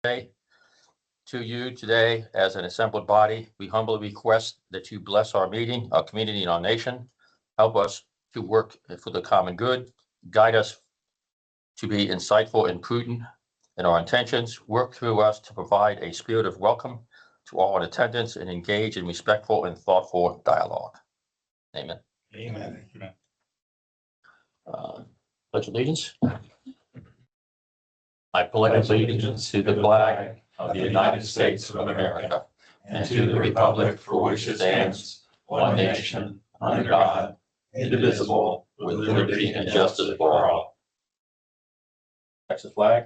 Today, to you today, as an assembled body, we humbly request that you bless our meeting, our community, and our nation. Help us to work for the common good. Guide us to be insightful and prudent in our intentions. Work through us to provide a spirit of welcome to all in attendance and engage in respectful and thoughtful dialogue. Amen. Amen. Pledge allegiance. I pledge allegiance to the flag of the United States of America and to the republic for which it stands, one nation, under God, indivisible, with liberty and justice for all. Texas flag.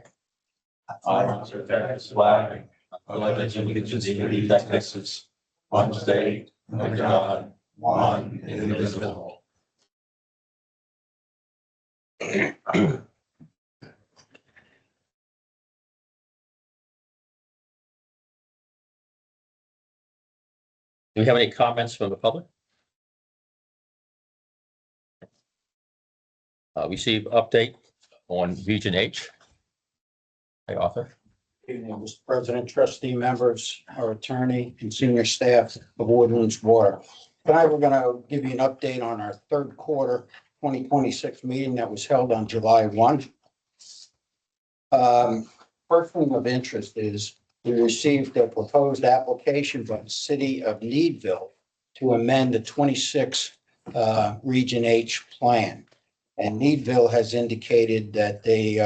I honor the Texas flag. I pledge allegiance to Texas, one state, under God, one indivisible. Do we have any comments from the public? Receive update on Region H. Hey, Arthur. Good evening, Mr. President, trustee members, our attorney and senior staff of Woodlands Water. Tonight, we're going to give you an update on our third quarter 2026 meeting that was held on July 1. First thing of interest is we received a proposed application by the city of Needville to amend the 26 Region H plan. And Needville has indicated that they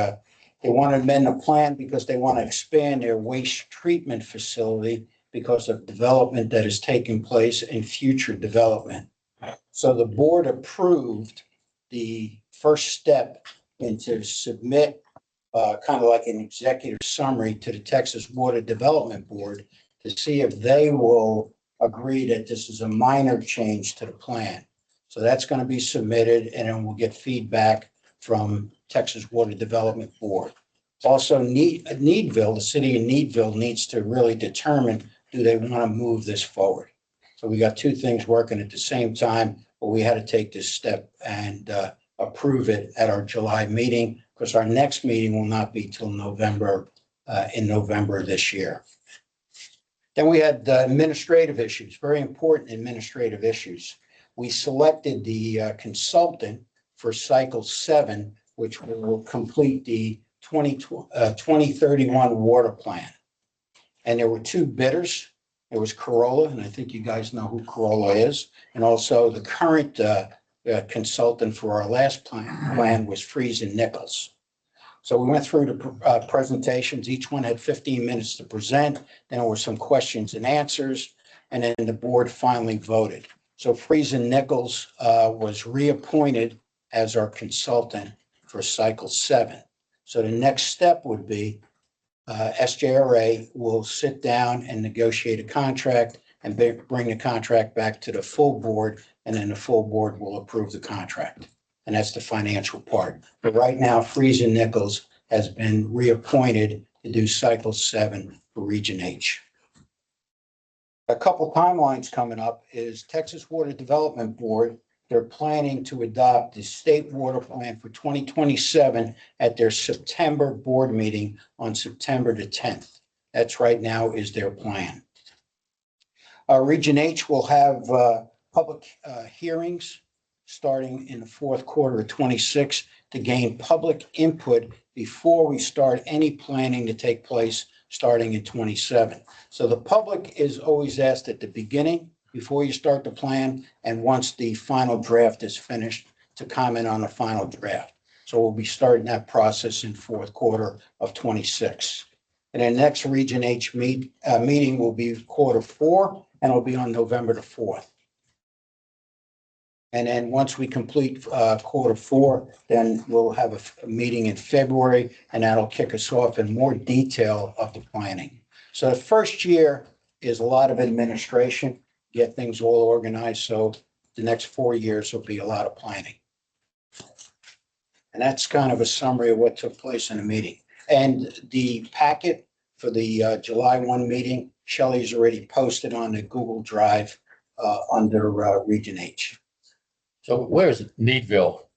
want to amend the plan because they want to expand their waste treatment facility because of development that is taking place and future development. So the board approved the first step into submit kind of like an executive summary to the Texas Water Development Board to see if they will agree that this is a minor change to the plan. So that's going to be submitted and then we'll get feedback from Texas Water Development Board. Also, Needville, the city of Needville needs to really determine, do they want to move this forward? So we got two things working at the same time, but we had to take this step and approve it at our July meeting because our next meeting will not be till November, in November this year. Then we had administrative issues, very important administrative issues. We selected the consultant for cycle 7, which will complete the 2031 water plan. And there were two bidders. There was Corolla, and I think you guys know who Corolla is. And also the current consultant for our last plan was Friesen Nichols. So we went through the presentations. Each one had 15 minutes to present. Then there were some questions and answers. And then the board finally voted. So Friesen Nichols was reappointed as our consultant for cycle 7. So the next step would be SJRA will sit down and negotiate a contract and bring the contract back to the full board, and then the full board will approve the contract. And that's the financial part. But right now, Friesen Nichols has been reappointed to do cycle 7 for Region H. A couple timelines coming up is Texas Water Development Board. They're planning to adopt the state water plan for 2027 at their September board meeting on September the 10th. That's right now is their plan. Region H will have public hearings starting in the fourth quarter of 26 to gain public input before we start any planning to take place starting in 27. So the public is always asked at the beginning before you start the plan and once the final draft is finished to comment on the final draft. So we'll be starting that process in fourth quarter of 26. And then next Region H meeting will be quarter 4 and it'll be on November the 4th. And then once we complete quarter 4, then we'll have a meeting in February, and that'll kick us off in more detail of the planning. So the first year is a lot of administration, get things all organized. So the next 4 years will be a lot of planning. And that's kind of a summary of what took place in the meeting. And the packet for the July 1 meeting, Shelley's already posted on the Google Drive under Region H. So where is Needville,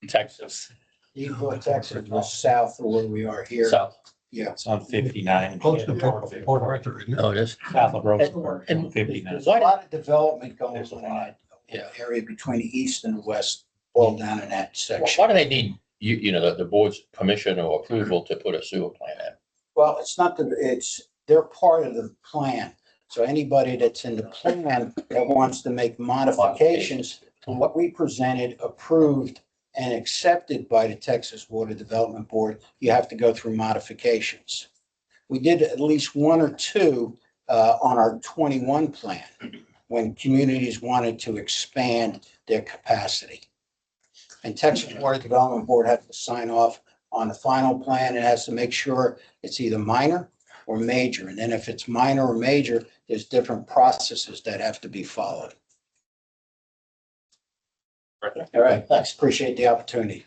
Texas? Needville, Texas was south of where we are here. South. Yeah. It's on 59. Close to Port Arthur, isn't it? Oh, it is. South of Roseburg, And 59. there's a lot of development going There's a on in lot. that area between the east and the west, all down in that section. Why do they need, the board's permission or approval to put a sewer plant in? Well, it's not that, they're part of the plan. So anybody that's in the plan that wants to make modifications to what we presented, approved and accepted by the Texas Water Development Board, you have to go through modifications. We did at least one or two on our 21 plan when communities wanted to expand their capacity. And Texas Water Development Board has to sign off on the final plan. It has to make sure it's either minor or major. And then if it's minor or major, there's different processes that have to be followed. All right, thanks. Appreciate the opportunity.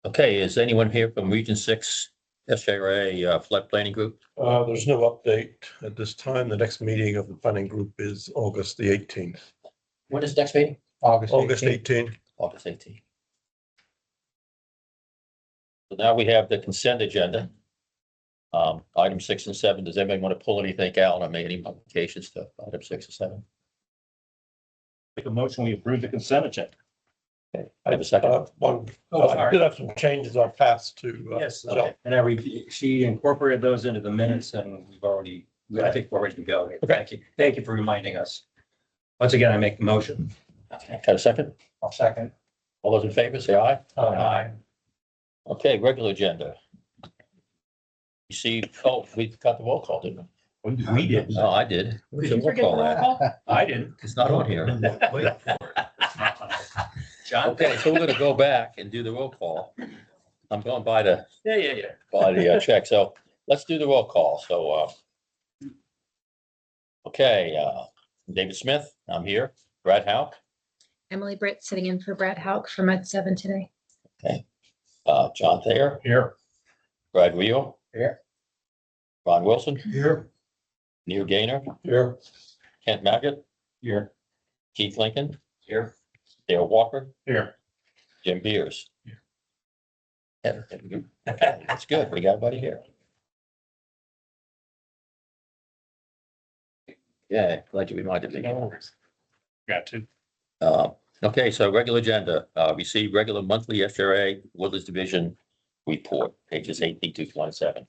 Okay, is anyone here from Region 6 SJRA Flood Planning Group? There's no update at this time. The next meeting of the planning group is August the 18th. When is next meeting? August 18th. August 18th. So now we have the consent agenda. Item 6 and 7, does anybody want to pull anything out or make any modifications to item 6 and 7? Make a motion, we approve the consent agenda. Okay, I have a second. I did have some changes I passed to. Yes, Jill. and she incorporated those into the minutes and I think we're ready to go. Thank you. Thank you for reminding us. Once again, I make the motion. Okay, got a second? I'll second. All those in favor, say aye. Aye. Okay, regular agenda. You see, we got the roll call, didn't we? We did. No, I did. Where's the roll forget the call roll at? call? I didn't. It's not on here. John? Okay, so we're gonna go back and do the roll call. I'm going by the Yeah. check, so let's do the roll call, so, okay, David Smith, I'm here, Brad Howe, Emily Britt sitting in for Brad Hauk for Med 7 today. John Thayer, Here. Brad Rio. Here. Ron Wilson, Here. Neil Gaynor, Here. Kent Maggot, Here. Keith Lincoln, Here. Dale Walker, Here. Jim Beers. Here. Okay, that's good, we got everybody here. Yeah, glad you reminded me. Got to. Okay, so regular agenda, receive regular monthly FRA Woodlands Division report, pages 18 to 27.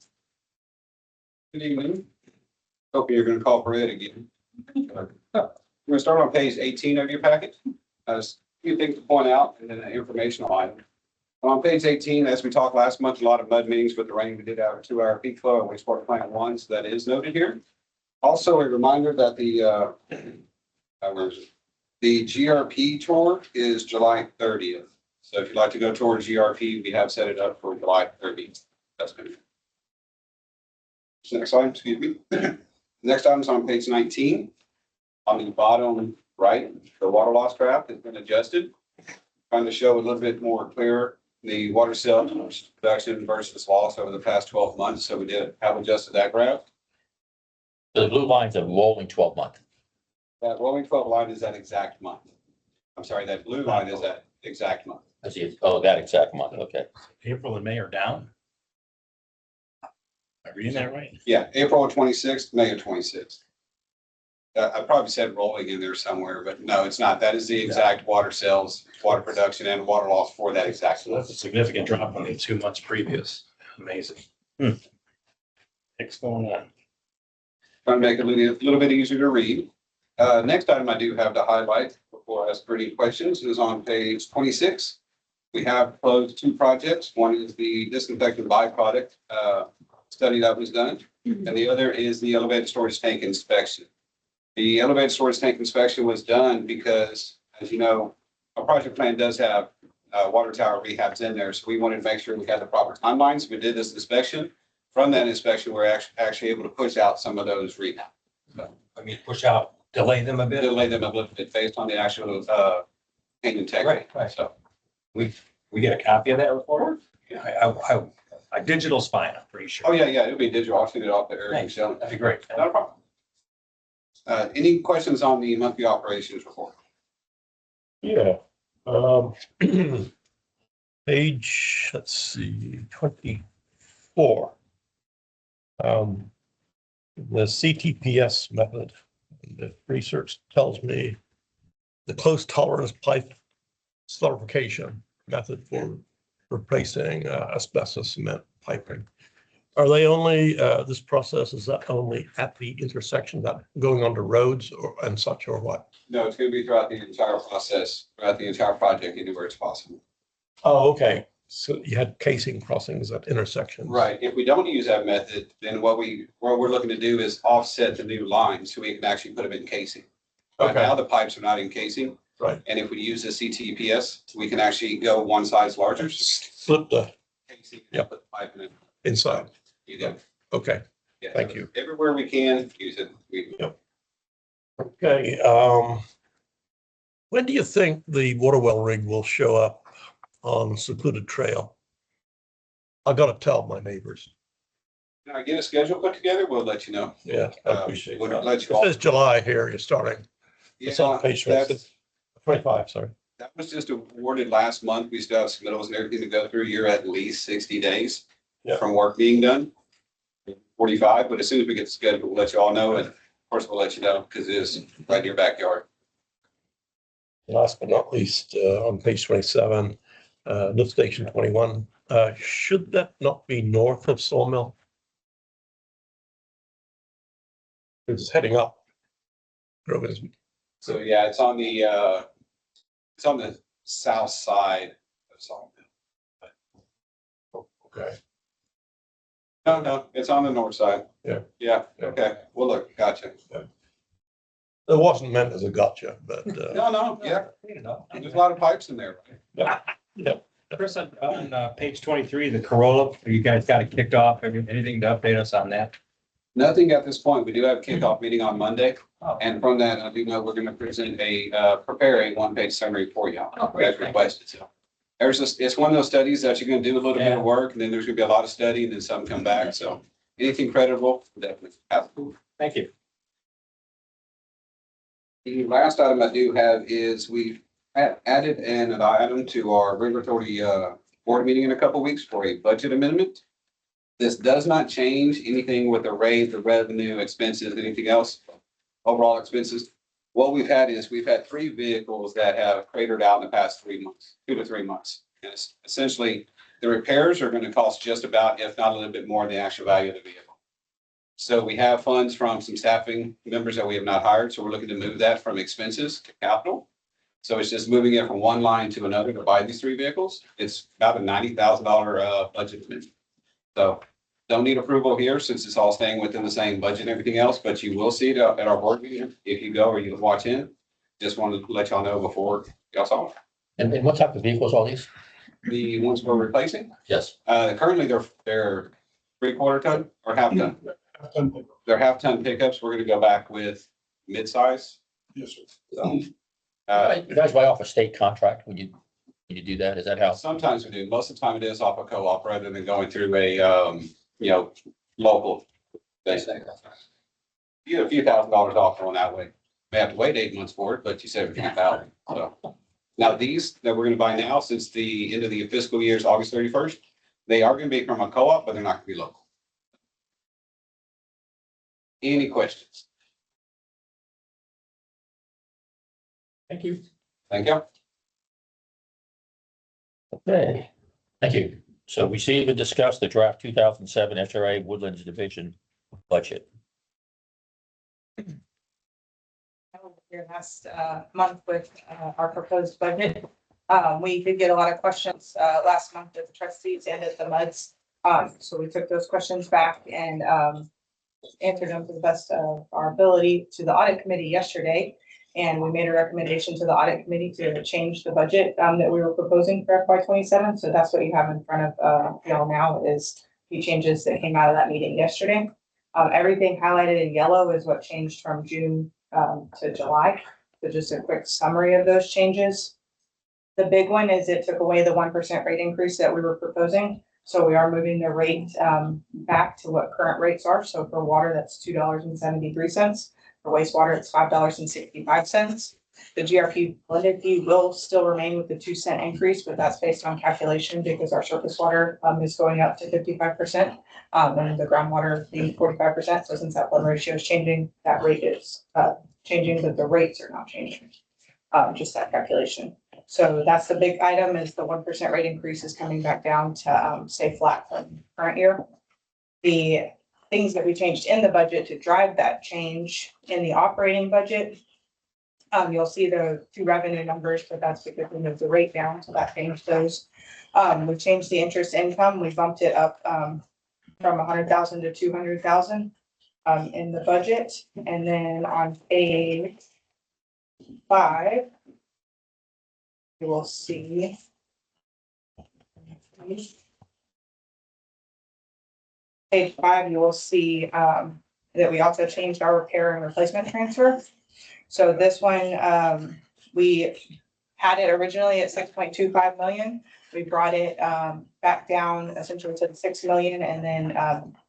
Good evening. Hope you're gonna cooperate again. We're gonna start on page 18 of your packet. A few things to point out and then an informational item. On page 18, as we talked last month, a lot of mud meetings with the rain. We did have a 2-hour peak flow at wastewater plant 1, so that is noted here. Also, a reminder that the GRP tour is July 30th. So if you'd like to go towards GRP, we have set it up for July 30th. That's good. Next item, excuse me. Next item is on page 19. On the bottom right, the water loss graph has been adjusted. Trying to show a little bit more clear the water cell production versus loss over the past 12 months. So we did have adjusted that graph. The blue line's a rolling 12-month. That rolling 12 line is that exact month. I'm sorry, that blue line is that exact month. I see, oh, that exact month, okay. April and May are down. Am I reading that right? Yeah, April of 26th, May of 26th. I probably said rolling in there somewhere, but no, it's not. That is the exact water sales, water production and water loss for that exact So that's month. a significant drop from the 2 months previous. Amazing. What's going on? Trying to make it a little bit easier to read. Next item I do have to highlight before I ask for any questions is on page 26. We have closed 2 projects. One is the disinfectant byproduct study that was done, and the other is the elevated storage tank inspection. The elevated storage tank inspection was done because, as you know, our project plan does have water tower rehabs in there, so we wanted to make sure we had the proper timelines. We did this inspection. From that inspection, we're actually able to push out some of those rehab. So, Push out, delay them a bit. delay them a little bit based on the actual tank integrity. Right. So We get a copy of that report? Yeah, a digital's fine, I'm pretty sure. oh yeah, it'll be digital. I'll shoot it off to Eric and Thanks. Shelley. That'd be great. Not a problem. Any questions on the monthly operations report? Yeah. Page, let's see, 24. The CTPS method, the research tells me the close tolerance pipe solidification method for replacing asbestos cement piping. Are they only, this process, is that only at the intersection, that going onto roads or and such, or what? No, it's gonna be throughout the entire process, throughout the entire project, anywhere it's possible. Oh, okay. So you had casing crossings at intersections. Right. If we don't use that method, then what we're looking to do is offset the new lines so we can actually put them in casing. Right Okay. now, the pipes are not in casing. Right. And if we use the CTPS, we can actually go one size larger. Flip the Casing, Yep. put the pipe in it. inside. You go. Okay, Yeah, Thank so you. Everywhere we can use it. okay. When do you think the water well rig will show up on secluded trail? I gotta tell my neighbors. When I get a schedule put together, we'll let you know. Yeah, I appreciate We'll that. let you It all. says July here, you're starting. It's on Yeah, page that's- 25, sorry. That was just awarded last month. We still have submittals and everything to go through. You're at least 60 days Yeah. from work being done. 45, but as soon as we get the schedule, we'll let you all know. And of course, we'll let you know because it is right in your backyard. Last but not least, on page 27, lift station 21, should that not be north of Sawmill? It's heading up. Grogan's. So yeah, it's on the south side of Sawmill. Okay. No, it's on the north side. Yeah. Yeah, okay. Well, look, gotcha. It wasn't meant as a gotcha, but, No, yeah. There's a lot of pipes in there. yeah. Chris, on page 23, the Corolla, you guys got it kicked off. Anything to update us on that? Nothing at this point. We do have a kickoff meeting on Monday. Oh. And from that, I do know we're gonna present prepare a one-page summary for you. Oh, great. As requested, so. It's one of those studies that you're gonna do a little bit Yeah. of work, and then there's gonna be a lot of study, and then some come back, so. Anything credible, definitely. Absolutely. Thank you. The last item I do have is we've added an item to our regulatory board meeting in a couple weeks for a budget amendment. This does not change anything with the rate, the revenue, expenses, anything else, overall expenses. What we've had is we've had 3 vehicles that have cratered out in the past 3 months, 2 to 3 months. And it's essentially, the repairs are going to cost just about, if not a little bit more than the actual value of the vehicle. So we have funds from some staffing members that we have not hired. So we're looking to move that from expenses to capital. So it's just moving it from one line to another to buy these 3 vehicles. It's about a $90,000 budget amendment. So don't need approval here since it's all staying within the same budget and everything else, but you will see it at our board meeting if you go or you watch in. Just wanted to let y'all know before y'all saw it. And what type of vehicles are these? The ones we're replacing, Yes. currently they're 3/4 ton or half ton. They're half-ton pickups. We're gonna go back with mid-size. Yes, sir. So, You guys buy off a state contract when you do that? Is that how? sometimes we do. Most of the time it is off a co-op rather than going through a, local thing. You get a few $1,000s off going that way. May have to wait 8 months for it, but you save a few thousand. So now these that we're gonna buy now, since the end of the fiscal year is August 31st, they are gonna be from a co-op, but they're not gonna be local. Any questions? Thank you. Thank you. Okay, thank you. So we see and discuss the draft 2007 SRA Woodlands Division budget. Your last month with our proposed budget. We did get a lot of questions last month at the trustees and at the MUDs. So we took those questions back and answered them to the best of our ability to the audit committee yesterday. And we made a recommendation to the audit committee to change the budget that we were proposing for FY27. So that's what you have in front of y'all now is the changes that came out of that meeting yesterday. Everything highlighted in yellow is what changed from June to July. So just a quick summary of those changes. The big one is it took away the 1% rate increase that we were proposing. So we are moving the rate back to what current rates are. So for water, that's $2.73. For wastewater, it's $5.65. The GRP blended fee will still remain with the 2 cent increase, but that's based on calculation because our surface water is going up to 55%. And the groundwater being 45%. So since that blend ratio is changing, that rate is changing, but the rates are not changing. Just that calculation. So that's the big item is the 1% rate increase is coming back down to stay flat from current year. The things that we changed in the budget to drive that change in the operating budget. You'll see the two revenue numbers, but that's because we moved the rate down, so that changed those. We changed the interest income, we bumped it up from 100,000 to 200,000 in the budget. And then on page 5, you will see page 5, you will see that we also changed our repair and replacement transfer. So this one, we had it originally at 6.25 million. We brought it back down essentially to 6 million. And then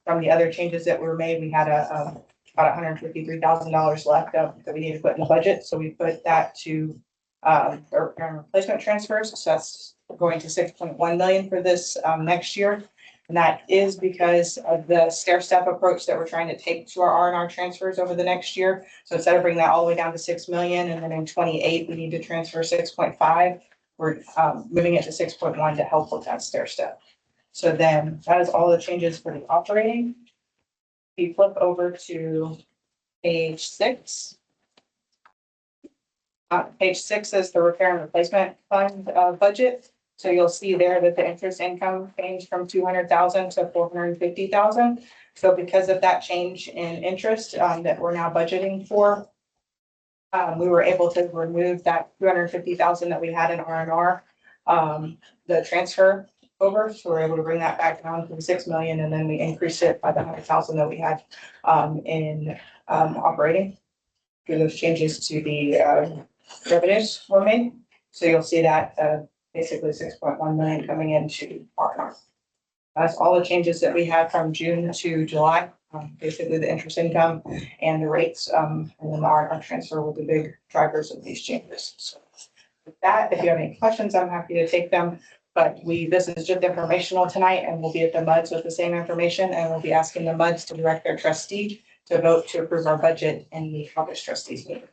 from the other changes that were made, we had about $153,000 left that we need to put in the budget. So we put that to repair and replacement transfers. So that's going to 6.1 million for this next year. And that is because of the stair step approach that we're trying to take to our R&R transfers over the next year. So instead of bringing that all the way down to 6 million, and then in 28, we need to transfer 6.5. We're moving it to 6.1 to help with that stair step. So then that is all the changes for the operating. If you flip over to page 6. Page 6 is the repair and replacement fund budget. So you'll see there that the interest income changed from 200,000 to 450,000. So because of that change in interest that we're now budgeting for, we were able to remove that 250,000 that we had in R&R, the transfer over. So we're able to bring that back down to 6 million, and then we increased it by the 100,000 that we had in operating through those changes to the revenues were made. So you'll see that basically 6.1 million coming into R&R. That's all the changes that we had from June to July. Basically the interest income and the rates, and then the R&R transfer were the big drivers of these changes. So with that, if you have any questions, I'm happy to take them. But this is just informational tonight, and we'll be at the MUDs with the same information, and we'll be asking the MUDs to direct their trustee to vote to approve our budget in the August trustees meeting.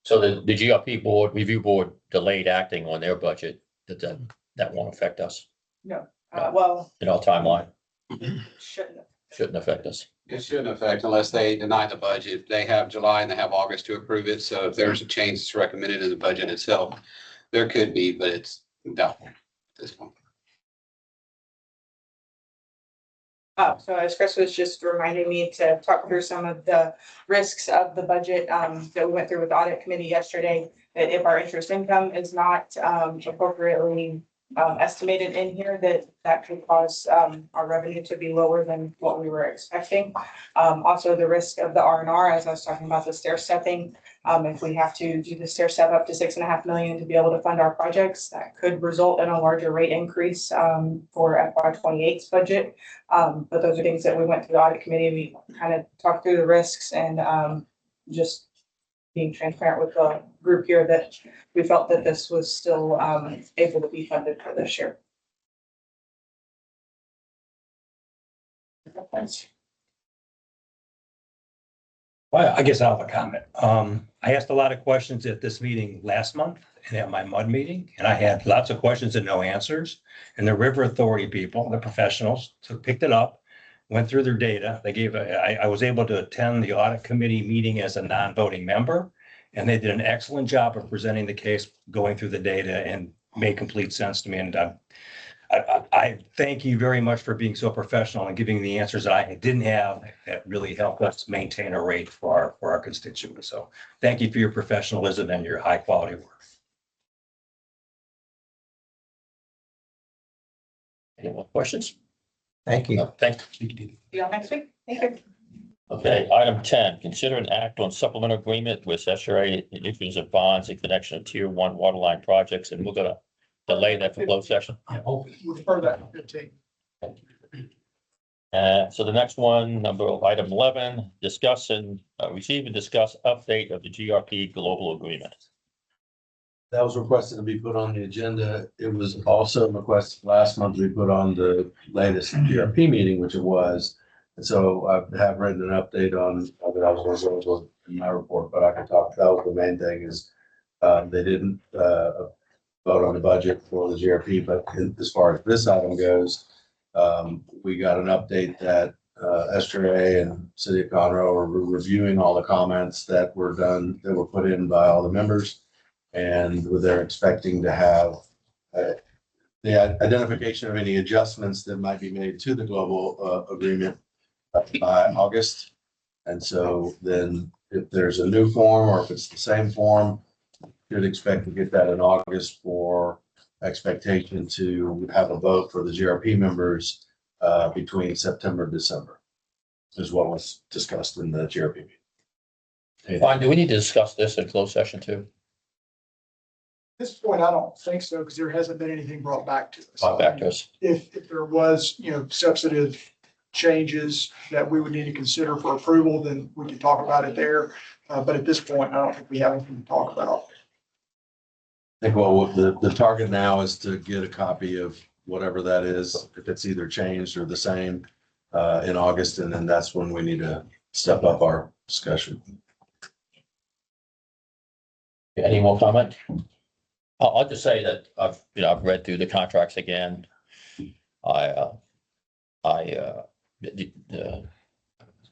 So the GRP board, review board delayed acting on their budget, that won't affect us Well, in our timeline, shouldn't. shouldn't affect us. It shouldn't affect unless they deny the budget. They have July and they have August to approve it. So if there's a change that's recommended in the budget itself, there could be, but it's doubtful at this point. So as Chris was just reminding me to talk through some of the risks of the budget that we went through with the audit committee yesterday, that if our interest income is not appropriately estimated in here, that could cause our revenue to be lower than what we were expecting. Also the risk of the R&R, as I was talking about the stair stepping. If we have to do the stair step up to 6.5 million to be able to fund our projects, that could result in a larger rate increase for FY28's budget. But those are things that we went through the audit committee. We kind of talked through the risks and just being transparent with the group here that we felt that this was still able to be funded for this year. Well, I guess I'll have a comment. I asked a lot of questions at this meeting last month and at my MUD meeting, and I had lots of questions and no answers. And the River Authority people, the professionals, picked it up, went through their data. They gave, I was able to attend the audit committee meeting as a non-voting member, and they did an excellent job of presenting the case, going through the data, and made complete sense to me. And I thank you very much for being so professional and giving the answers that I didn't have that really helped us maintain a rate for our constituents. So thank you for your professionalism and your high quality work. Any more questions? Thank you. Thanks. See y'all next week. Thank you. Okay, item 10, consider an act on supplemental agreement with SRA issues of bonds in connection of tier 1 waterline projects, and we're gonna delay that for closed session. Refer that to 15. So the next one, item 11, discuss and receive and discuss update of the GRP global agreement. That was requested to be put on the agenda. It was also requested last month to be put on the latest GRP meeting, which it was. And so I have written an update on, that I was going to go in my report, but I can talk, that was the main thing is, they didn't, vote on the budget for the GRP, but as far as this item goes, we got an update that, SJA and City of Conroe are reviewing all the comments that were done, that were put in by all the members. And they're expecting to have the identification of any adjustments that might be made to the global agreement by August. And so then if there's a new form or if it's the same form, you'd expect to get that in August for expectation to have a vote for the GRP members between September and December is what was discussed in the GRP meeting. Fine, do we need to discuss this in closed session too? At this point, I don't think so, because there hasn't been anything brought back to us. Brought back to us. If there was, substantive changes that we would need to consider for approval, then we can talk about it there. But at this point, I don't think we have anything to talk about. I think well, the target now is to get a copy of whatever that is, if it's either changed or the same in August, and then that's when we need to step up our discussion. Any more comment? I'll just say that I've read through the contracts again. The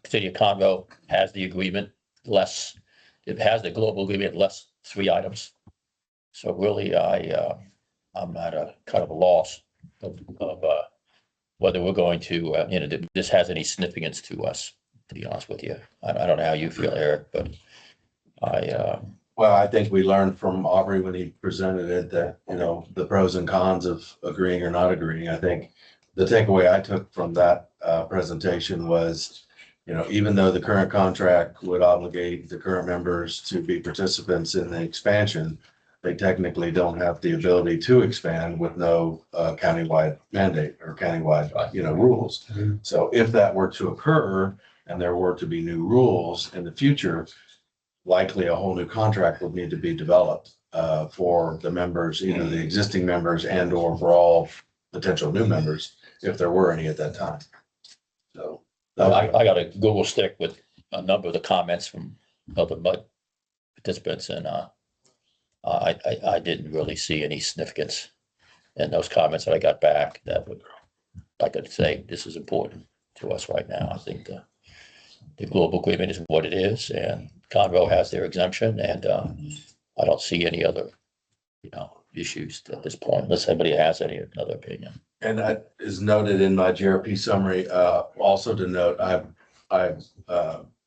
City of Conroe has the agreement less, it has the global agreement less 3 items. So really, I'm at a kind of a loss of whether we're going to, this has any significance to us, to be honest with you. I don't know how you feel, Eric, but Well, I think we learned from Aubrey when he presented it that, the pros and cons of agreeing or not agreeing. I think the takeaway I took from that presentation was, even though the current contract would obligate the current members to be participants in the expansion, they technically don't have the ability to expand with no countywide mandate or countywide, rules. So if that were to occur and there were to be new rules in the future, likely a whole new contract would need to be developed for the members, either the existing members and or for all potential new members, if there were any at that time. So I got a Google stick with a number of the comments from other MUD participants, and I didn't really see any significance in those comments that I got back that would, I could say, this is important to us right now. I think the global agreement is what it is, and Conroe has their exemption, and I don't see any other, issues at this point, unless anybody has another opinion. And that is noted in my GRP summary. Also to note, I've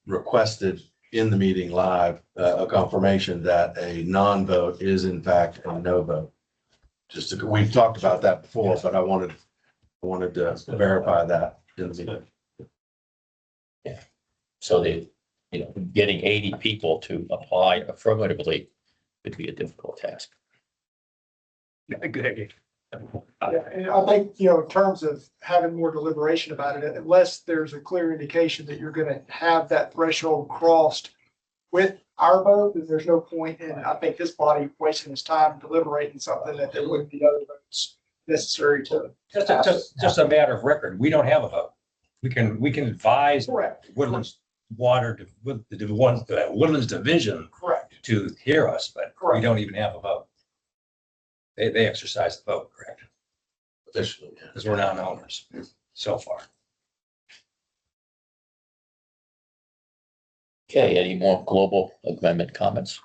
requested in the meeting live a confirmation that a non-vote is in fact a no vote. We've talked about that before, but I wanted to verify that in the meeting. Yeah. So getting 80 people to apply affirmatively would be a difficult task. Good. Yeah, and I think, in terms of having more deliberation about it, unless there's a clear indication that you're gonna have that threshold crossed with our vote, then there's no point in, I think, this body wasting its time deliberating something that there wouldn't be other votes necessary to. Just a matter of record. We don't have a vote. We can advise Correct. Woodlands Water, Woodlands Division Correct. to hear us, but we Correct. don't even have a vote. They exercise the vote, correct? Officially, yeah. Because we're not owners so far. Okay, any more global amendment comments?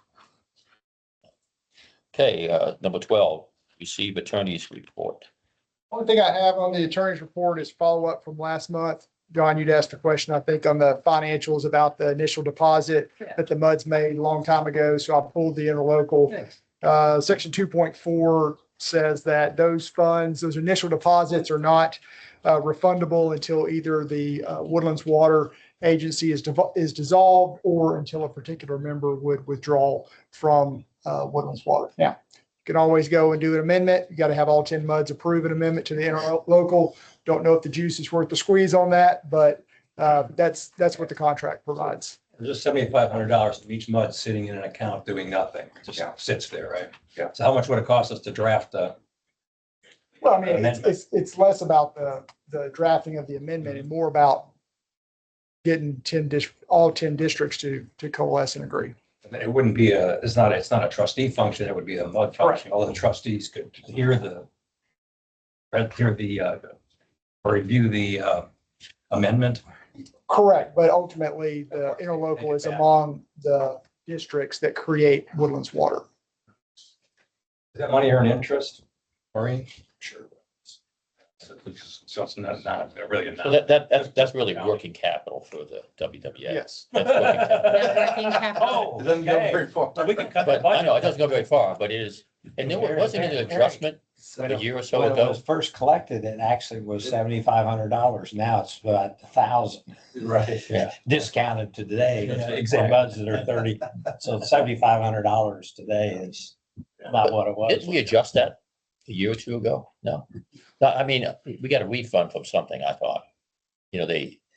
Okay, number 12, receive attorney's report. One thing I have on the attorney's report is follow up from last month. John, you'd asked a question, I think, on the financials about the initial deposit that the MUDs made a long time ago. So I pulled the interlocal. Section 2.4 says that those funds, those initial deposits are not refundable until either the Woodlands Water Agency is dissolved or until a particular member would withdraw from Woodlands Water. Now, can always go and do an amendment. You got to have all 10 MUDs approve an amendment to the interlocal. Don't know if the juice is worth the squeeze on that, but that's what the contract provides. Just $7,500 of each MUD sitting in an account doing nothing. It just sits there, right? Yeah. So how much would it cost us to draft Well, I mean, it's less about the drafting of the amendment and more about getting all 10 districts to coalesce and agree. it wouldn't be it's not a trustee function, it would be a MUD function. All the trustees could hear or review the amendment. Correct, but ultimately the interlocal is among the districts that create Woodlands Water. Is that money earned interest, Maureen? Sure. So it's not really So not. that's really working capital for the WWA. Yes. That's working capital. Working capital. Oh, It doesn't go okay. very far. So we can cut the But I know it budget. doesn't go very far, but it is, and there wasn't an adjustment a year or so When it ago. was first collected, it actually was $7,500. Now it's about 1,000 Right. Yeah. discounted to today. Yeah, For exactly. buds that are 30. So $7,500 today is about what it was. Didn't we adjust that a year or two ago? No. No, I mean, we got a refund from something, I thought. You know,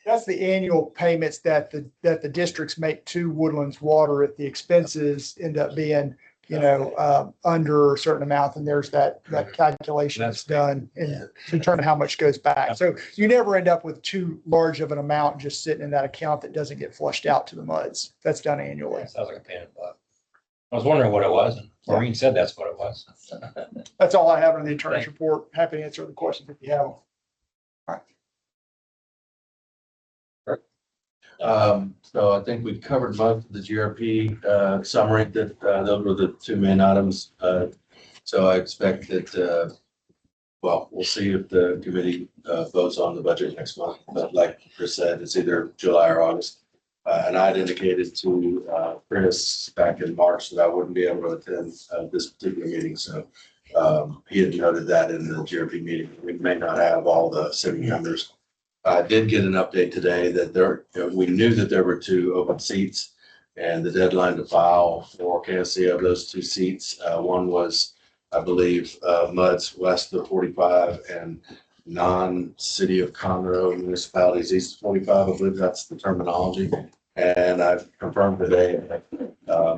That's the annual payments that the districts make to Woodlands Water if the expenses end up being, under a certain amount, and there's that calculation that's done and to determine how much goes back. So you never end up with too large of an amount just sitting in that account that doesn't get flushed out to the MUDs. That's done annually. Sounds like a pain in the butt. I was wondering what it was, and Maureen said that's what it was. That's all I have on the attorney's report. Happy to answer the questions if you have them. So I think we covered most of the GRP summary that those were the two main items. So I expect that, well, we'll see if the committee votes on the budget next month. But like Chris said, it's either July or August. And I'd indicated to Chris back in March that I wouldn't be able to attend this particular meeting. So he had noted that in the GRP meeting. We may not have all the sitting members. I did get an update today that we knew that there were 2 open seats, and the deadline to file for candidacy of those 2 seats, one was, I believe, MUDs west of 45 and non-city of Conroe municipalities east of 45. I believe that's the terminology. And I've confirmed today that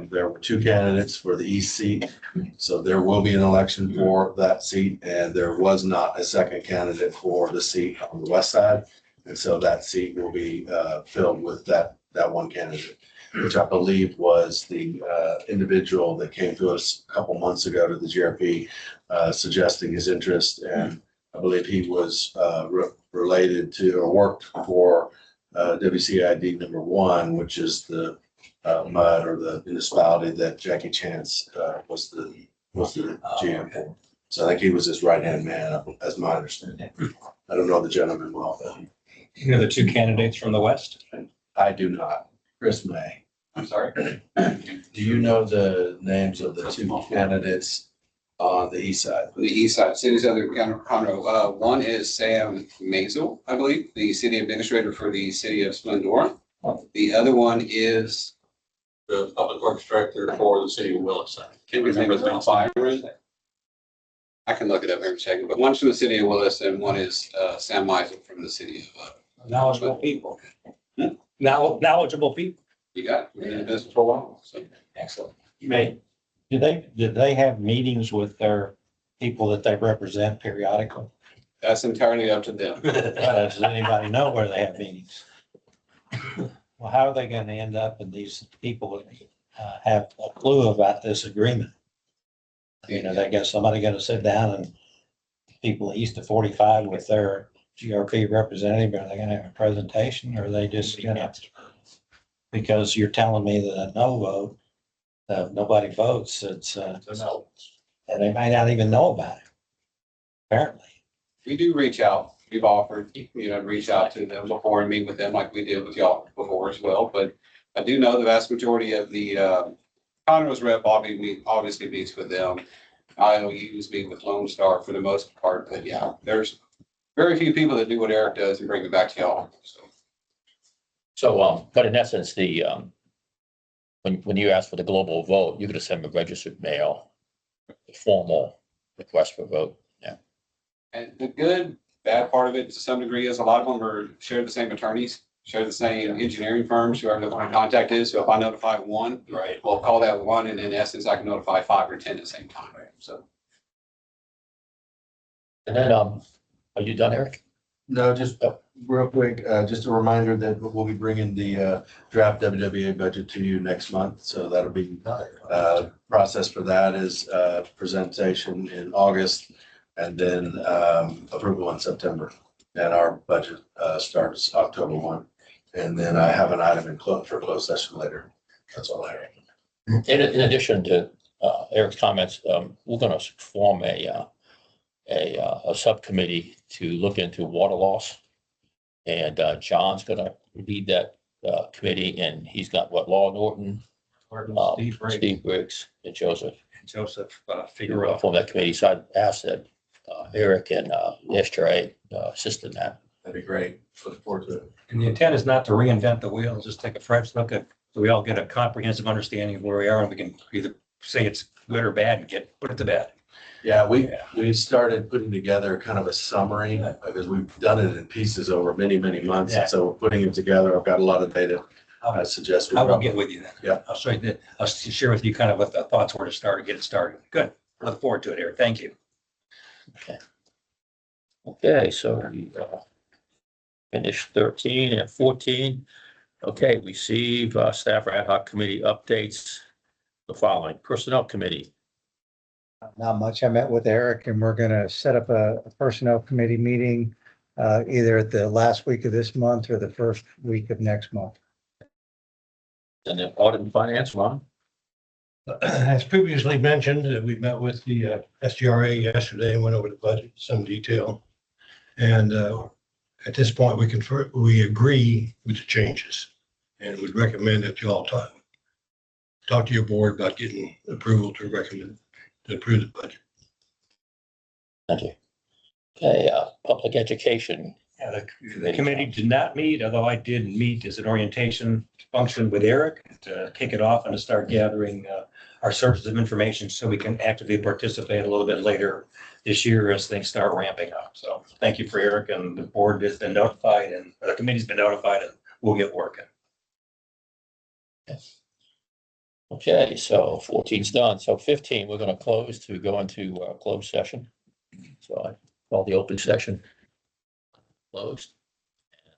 there were 2 candidates for the east seat. So there will be an election for that seat, and there was not a second candidate for the seat on the west side. And so that seat will be filled with that one candidate, which I believe was the individual that came to us a couple months ago to the GRP suggesting his interest. And I believe he was related to or worked for WCID number 1, which is the MUD or the municipality that Jackie Chance was the GM for. So I think he was his right-hand man, as my understanding. I don't know the gentleman well, but You know the 2 candidates from the west? I do not. Chris May. I'm sorry. Do you know the names of the 2 candidates on the east side? The east side, cities other Conroe. One is Sam Mazel, I believe, the city administrator for the city of Splendora. The other one is The public works director for the city of Willis. Can't remember the Byron. I can look it up here in a second, but one's from the city of Willis and one is Sam Meisel from the city of. Knowledgeable people. Now knowledgeable people. You got it. Been in business for a while. So Excellent. May, did they have meetings with their people that they represent periodically? that's entirely up to them. Does anybody know where they have meetings? Well, how are they going to end up and these people have a clue about this agreement? They got somebody going to sit down and people east of 45 with their GRP representative, are they going to have a presentation or are they just gonna? Because you're telling me that a no vote, nobody votes, it's, and they might not even know about it. Apparently. We do reach out. We've offered, reach out to them before and meet with them like we did with y'all before as well. But I do know the vast majority of the Conroe's rep obviously meets with them. IOUs meet with Lone Star for the most part, but yeah, there's very few people that do what Eric does and bring it back to y'all. So, but in essence, when you ask for the global vote, you're gonna send them a registered mail formal request for vote. Yeah. And the good, bad part of it to some degree is a lot of them are share the same attorneys, share the same engineering firms, whoever the point of contact is. So if I notify one, Right. we'll call that one, and in essence, I can notify 5 or 10 at the same time. So. And then, are you done, Eric? No, just real quick, just a reminder that we'll be bringing the draft WWA budget to you next month. So that'll be, process for that is presentation in August and then approval in September. And our budget starts October 1. And then I have an item in for closed session later. That's all I have. In addition to Eric's comments, we're gonna form a subcommittee to look into water loss. And John's gonna lead that committee, and he's got Law Norton, Steve Briggs, and Joseph. Figueroa. Form that committee. So I asked that Eric and SJ assist in that. That'd be great. Look forward to it. And the intent is not to reinvent the wheel, just take a fresh look at, so we all get a comprehensive understanding of where we are, and we can either say it's good or bad and put it to bed. Yeah, we started putting together kind of a summary because we've done it in pieces over many, many months. Yeah. And so we're putting it together. I've got a lot of data. I suggest. we I will probably- get with you then. Yeah. I'll share with you kind of what the thoughts were to start, get it started. Good. Look forward to it, Eric. Thank you. Okay, so we finished 13 and 14. Okay, receive staff or ad hoc committee updates. The following: Personnel Committee. Not much. I met with Eric and we're gonna set up a personnel committee meeting either at the last week of this month or the first week of next month. And then Audit and Finance, Ron. As previously mentioned, we met with the SGRA yesterday and went over the budget in some detail. And at this point, we agree with the changes and would recommend that you all talk to your board about getting approval to approve the budget. Thank you. Okay, Public Education. Yeah, the committee did not meet, although I did meet as an orientation function with Eric to kick it off and to start gathering our sources of information so we can actively participate a little bit later this year as things start ramping up. So thank you for Eric, and the board has been notified and the committee's been notified, and we'll get working. Okay, so 14's done. So 15, we're going to close to go into closed session. So I call the open session closed.